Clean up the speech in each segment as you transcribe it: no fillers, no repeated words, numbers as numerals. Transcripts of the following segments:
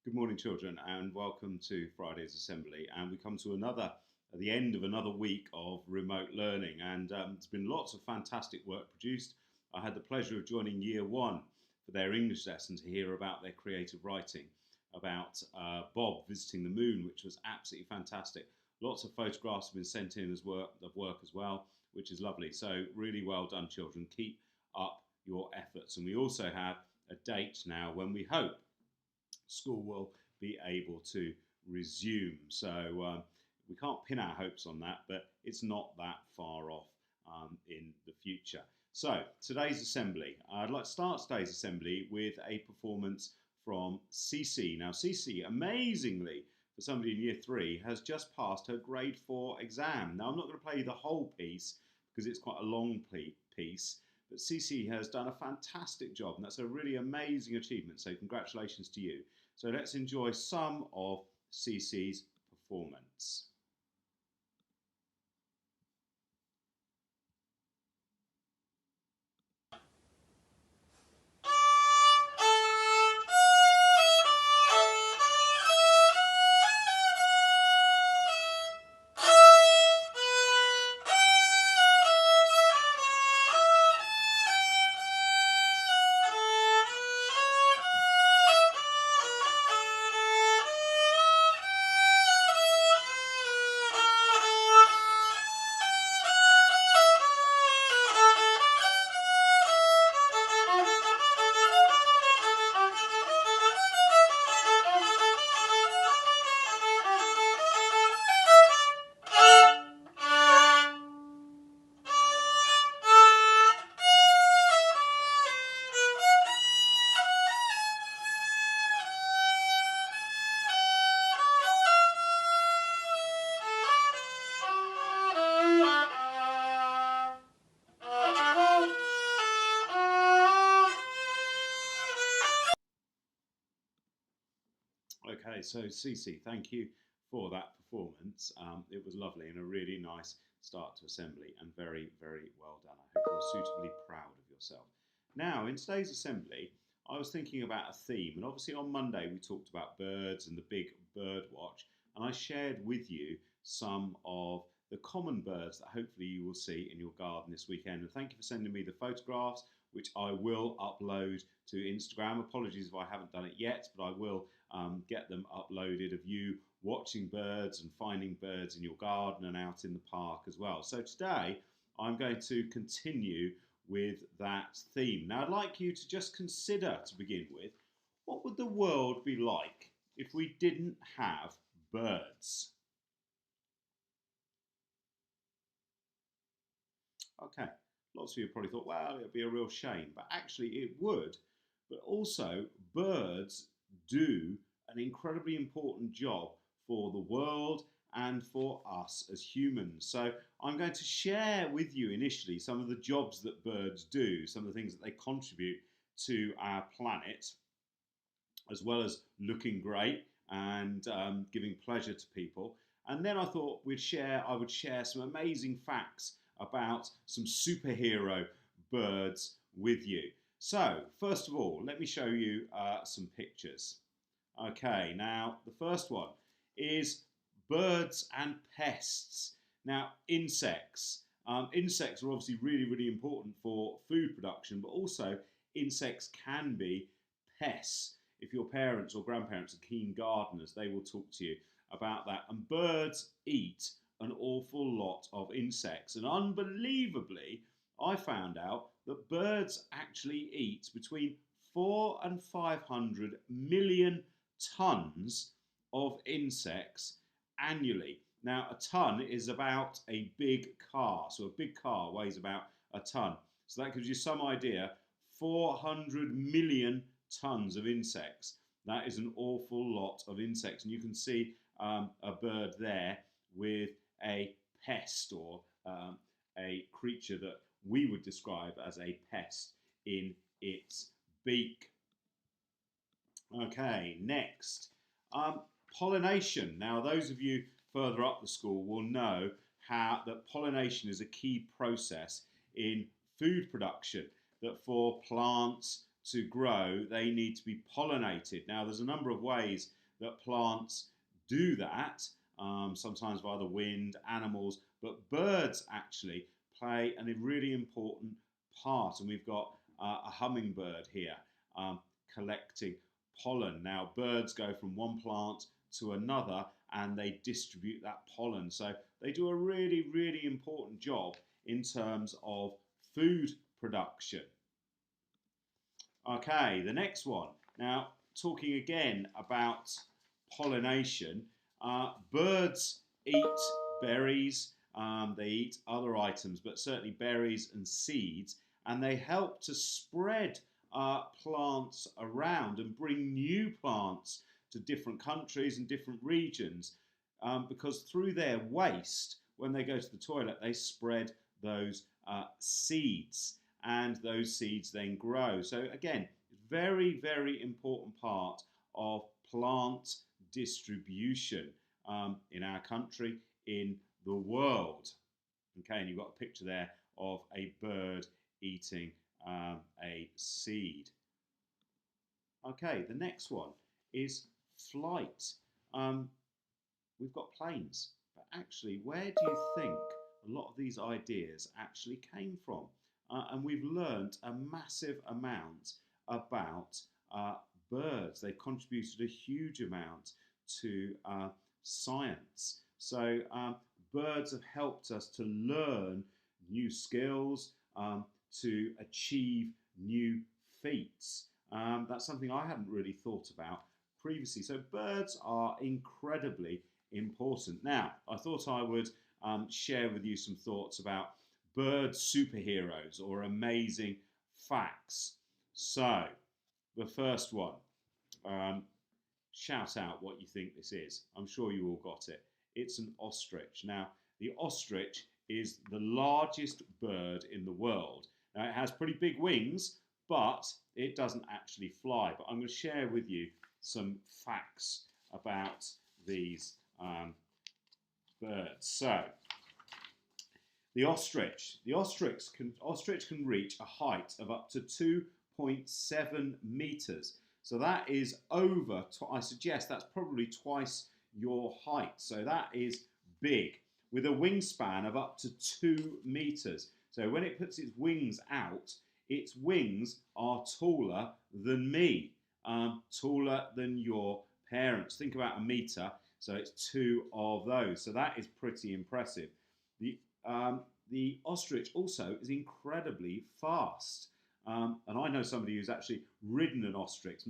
Good morning, children, and welcome to Friday's Assembly. And we come to the end of another week of remote learning, and there's been lots of fantastic work produced. I had the pleasure of joining Year 1 for their English lesson to hear about their creative writing, about Bob visiting the moon, which was absolutely fantastic. Lots of photographs have been sent in as work as well, which is lovely. So really well done, children. Keep up your efforts. And we also have a date now when we hope school will be able to resume. So we can't pin our hopes on that, but it's not that far off in the future. So today's assembly, I'd like to start today's assembly with a performance from Cece. Now Cece, amazingly, for somebody in year 3, has just passed her grade 4 exam. Now I'm not going to play you the whole piece because it's quite a long piece, but Cece has done a fantastic job, and that's a really amazing achievement, so congratulations to you. So let's enjoy some of Cece's performance. Okay, so Cece, thank you for that performance. It was lovely and a really nice start to assembly, and very, very well done. I hope you're suitably proud of yourself. Now, in today's assembly, I was thinking about a theme, and obviously on Monday we talked about birds and the big bird watch, and I shared with you some of the common birds that hopefully you will see in your garden this weekend. And thank you for sending me the photographs, which I will upload to Instagram. Apologies if I haven't done it yet, but I will get them uploaded of you watching birds and finding birds in your garden and out in the park as well. So today I'm going to continue with that theme. Now I'd like you to just consider, to begin with, what would the world be like if we didn't have birds? Okay, lots of you probably thought, well, it'd be a real shame, but actually it would. But also, birds do an incredibly important job for the world and for us as humans. So I'm going to share with you initially some of the jobs that birds do, some of the things that they contribute to our planet, as well as looking great and giving pleasure to people. And then I thought I would share some amazing facts about some superhero birds with you. So, first of all, let me show you some pictures. Okay, now the first one is birds and pests. Now, insects. Insects are obviously really, really important for food production, but also insects can be pests. If your parents or grandparents are keen gardeners, they will talk to you about that. And birds eat an awful lot of insects. And unbelievably, I found out that birds actually eat between 4 and 500 million tons of insects annually. Now, a ton is about a big car. So a big car weighs about a ton. So that gives you some idea. 400 million tons of insects. That is an awful lot of insects. And you can see a bird there with a pest, or a creature that we would describe as a pest in its beak. Okay, next. Pollination. Now, those of you further up the school will know how that pollination is a key process in food production, that for plants, to grow, they need to be pollinated. Now, there's a number of ways that plants do that, sometimes via the wind, animals, but birds actually play a really important part. And we've got a hummingbird here collecting pollen. Now, birds go from one plant to another and they distribute that pollen. So they do a really, really important job in terms of food production. Okay, the next one. Now, talking again about pollination, birds eat berries, they eat other items, but certainly berries and seeds, and they help to spread plants around and bring new plants to different countries and different regions, because through their waste, when they go to the toilet, they spread those seeds, and those seeds then grow. So again, very, very important part of plant distribution in our country, in the world. Okay, and you've got a picture there of a bird eating a seed. Okay, the next one is flight. We've got planes, but actually, where do you think a lot of these ideas actually came from? And we've learnt a massive amount about birds. They've contributed a huge amount to science. So birds have helped us to learn new skills, to achieve new feats. That's something I hadn't really thought about previously. So birds are incredibly important. Now, I thought I would share with you some thoughts about bird superheroes or amazing facts. So, the first one, shout out what you think this is. I'm sure you all got it. It's an ostrich. Now, the ostrich is the largest bird in the world. Now, it has pretty big wings, but it doesn't actually fly. But I'm going to share with you some facts about these birds. So, the ostrich can reach a height of up to 2.7 meters. So that is over, I suggest that's probably twice your height. So that is big, with a wingspan of up to 2 meters. So when it puts its wings out, its wings are taller than me, taller than your parents. Think about a meter, so it's 2 of those. So that is pretty impressive. The ostrich also is incredibly fast. And I know somebody who's actually ridden an ostrich.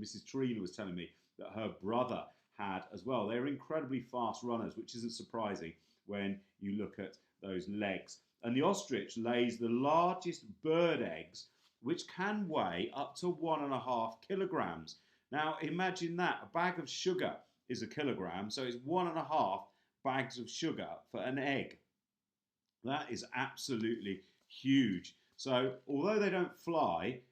Mrs. Trina was telling me that her brother had as well. They're incredibly fast runners, which isn't surprising when you look at those legs. And the ostrich lays the largest bird eggs, which can weigh up to 1.5 kilograms. Now imagine that, a bag of sugar is a kilogram, so it's 1.5 bags of sugar for an egg. That is absolutely huge. So although they don't fly,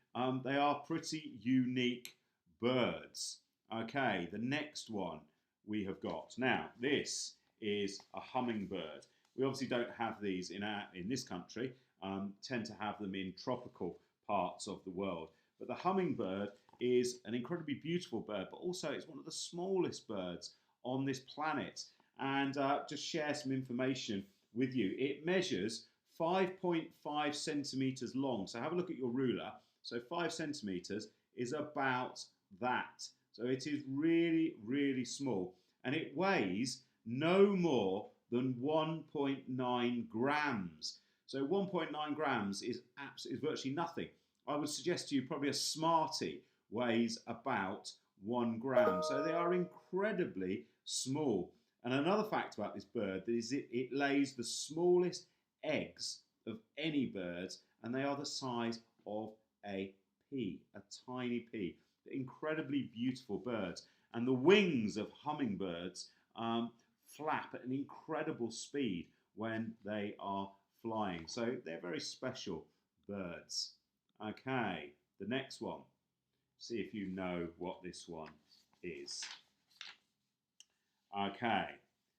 they are pretty unique birds. Okay, the next one we have got. Now, this is a hummingbird. We obviously don't have these in this country, tend to have them in tropical parts of the world. But the hummingbird is an incredibly beautiful bird, but also it's one of the smallest birds on this planet. And just share some information with you. It measures 5.5 centimeters long. So have a look at your ruler. So 5 centimeters is about that. So it is really, really small. And it weighs no more than 1.9 grams. So 1.9 grams is virtually nothing. I would suggest to you probably a Smartie weighs about 1 gram. So they are incredibly small. And another fact about this bird is it lays the smallest eggs of any birds, and they are the size of a pea, a tiny pea. They're incredibly beautiful birds. And the wings of hummingbirds flap at an incredible speed when they are flying. So they're very special birds. Okay, the next one. See if you know what this one is. Okay,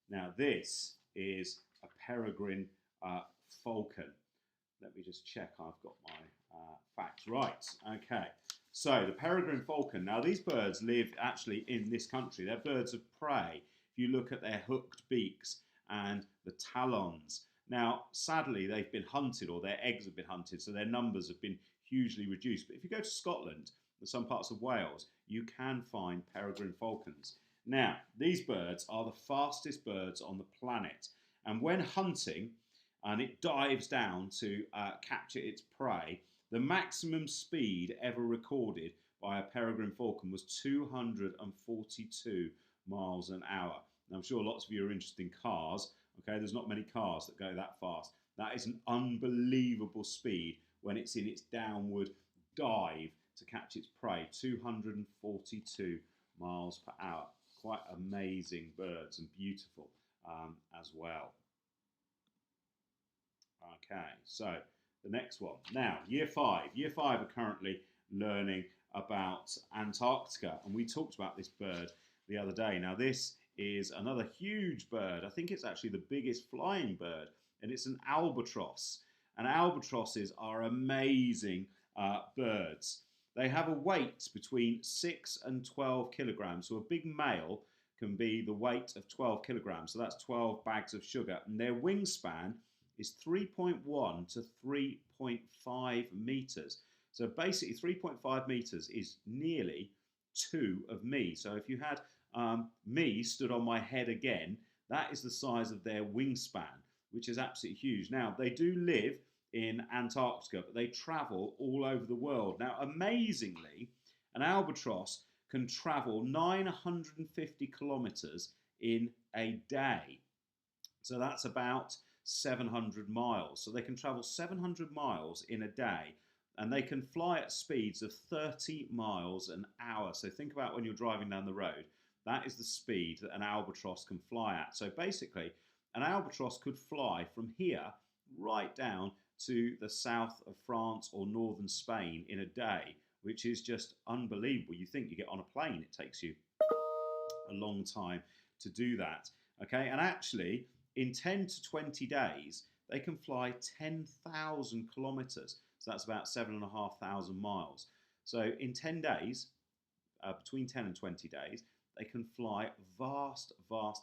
now this is a peregrine falcon. Let me just check I've got facts. Right, okay. So the peregrine falcon. Now these birds live actually in this country. They're birds of prey. If you look at their hooked beaks and the talons. Now, sadly, they've been hunted, or their eggs have been hunted, so their numbers have been hugely reduced. But if you go to Scotland and some parts of Wales, you can find peregrine falcons. Now, these birds are the fastest birds on the planet. And when hunting, and it dives down to capture its prey, the maximum speed ever recorded by a peregrine falcon was 242 miles an hour. Now, I'm sure lots of you are interested in cars. Okay, there's not many cars that go that fast. That is an unbelievable speed when it's in its downward dive to catch its prey. 242 miles per hour. Quite amazing birds, and beautiful as well. Okay, so the next one. Now, year 5. Year 5 are currently learning about Antarctica, and we talked about this bird the other day. Now, this is another huge bird. I think it's actually the biggest flying bird, and it's an albatross. And albatrosses are amazing birds. They have a weight between 6 and 12 kilograms. So a big male can be the weight of 12 kilograms. So that's 12 bags of sugar. And their wingspan is 3.1 to 3.5 meters. So basically 3.5 meters is nearly 2 of me. So if you had me stood on my head again, that is the size of their wingspan, which is absolutely huge. Now, they do live in Antarctica, but they travel all over the world. Now, amazingly, an albatross can travel 950 kilometers in a day. So that's about 700 miles. So they can travel 700 miles in a day, and they can fly at speeds of 30 miles an hour. So think about when you're driving down the road. That is the speed that an albatross can fly at. So basically, an albatross could fly from here right down to the south of France or northern Spain in a day, which is just unbelievable. You think you get on a plane, it takes you a long time to do that. Okay, and actually, in 10 to 20 days, they can fly 10,000 kilometers. So that's about 7,500 miles. So in 10 days, between 10 and 20 days, they can fly vast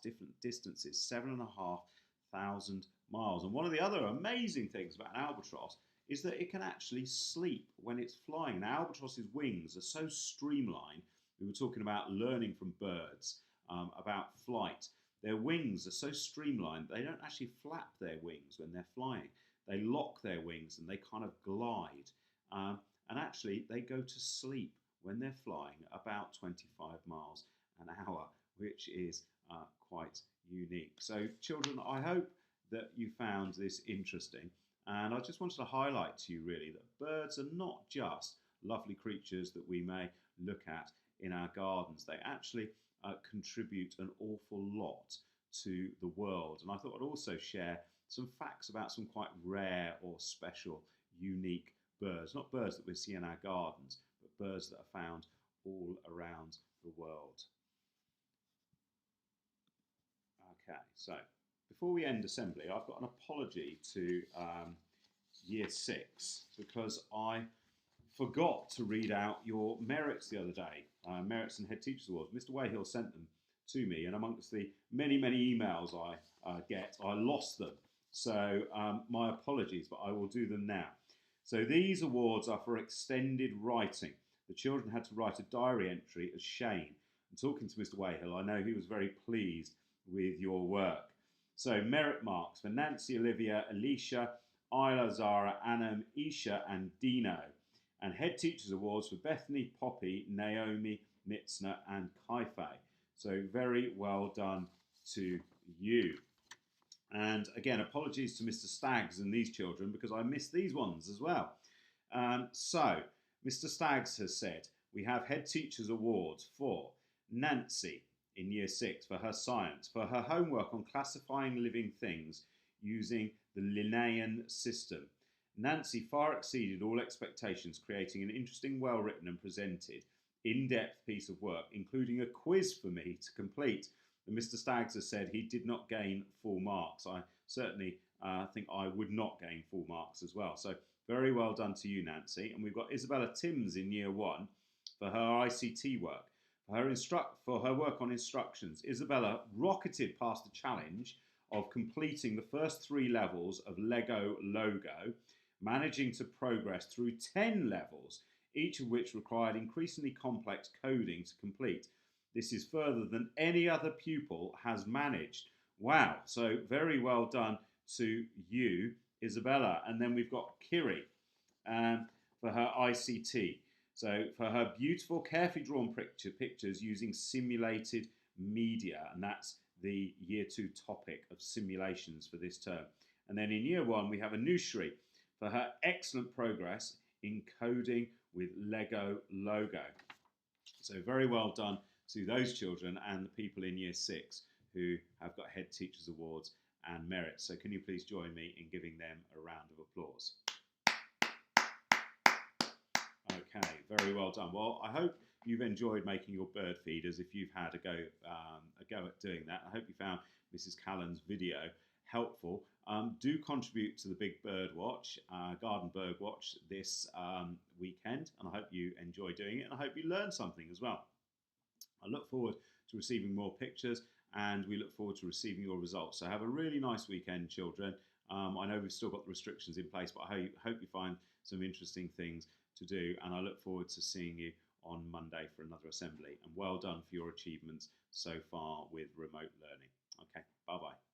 different distances, 7,500 miles. And one of the other amazing things about an albatross is that it can actually sleep when it's flying. An albatross's wings are so streamlined. We were talking about learning from birds, about flight. Their wings are so streamlined, they don't actually flap their wings when they're flying. They lock their wings and they kind of glide. And actually, they go to sleep when they're flying about 25 miles an hour, which is quite unique. So children, I hope that you found this interesting, and I just wanted to highlight to you really that birds are not just lovely creatures that we may look at in our gardens. They actually contribute an awful lot to the world, and I thought I'd also share some facts about some quite rare or special, unique birds. Not birds that we see in our gardens, but birds that are found all around the world. Okay, so before we end assembly, I've got an apology to Year 6 because I forgot to read out your merits the other day, merits and head teachers awards. Mr. Wayhill sent them to me, and amongst the many emails I get, I lost them. So my apologies, but I will do them now. So these awards are for extended writing. The children had to write a diary entry as Shane. And talking to Mr. Wayhill, I know he was very pleased with your work. So merit marks for Nancy, Olivia, Alicia, Isla, Zara, Anam, Isha and Dino. And head teachers awards for Bethany, Poppy, Naomi, Mitzna and Kaife. So very well done to you. And again, apologies to Mr. Staggs and these children because I missed these ones as well. So Mr. Staggs has said we have head teachers awards for Nancy in Year 6 for her science, for her homework on classifying living things using the Linnaean system. Nancy far exceeded all expectations, creating an interesting, well-written and presented, in-depth piece of work, including a quiz for me to complete. And Mr. Staggs has said he did not gain full marks. I certainly think I would not gain full marks as well. So very well done to you, Nancy. And we've got Isabella Timms in year 1 for her ICT work. For her work on instructions, Isabella rocketed past the challenge of completing the first 3 levels of Lego Logo, managing to progress through 10 levels, each of which required increasingly complex coding to complete. This is further than any other pupil has managed. Wow, so very well done to you, Isabella. And then we've got Kiri for her ICT. So for her beautiful, carefully drawn pictures using simulated media, and that's the year 2 topic of simulations for this term. And then in year 1, we have Anushri for her excellent progress in coding with Lego Logo. So very well done to those children and the people in year 6 who have got Head Teachers Awards and merit. So can you please join me in giving them a round of applause? Okay, very well done. Well, I hope you've enjoyed making your bird feeders if you've had a go at doing that. I hope you found Mrs. Callan's video helpful. Do contribute to the Big Bird Watch, Garden Bird Watch this weekend, and I hope you enjoy doing it, and I hope you learn something as well. I look forward to receiving more pictures, and we look forward to receiving your results. So have a really nice weekend, children. I know we've still got the restrictions in place, but I hope you find some interesting things to do, and I look forward to seeing you on Monday for another assembly. And well done for your achievements so far with remote learning. Okay, bye-bye.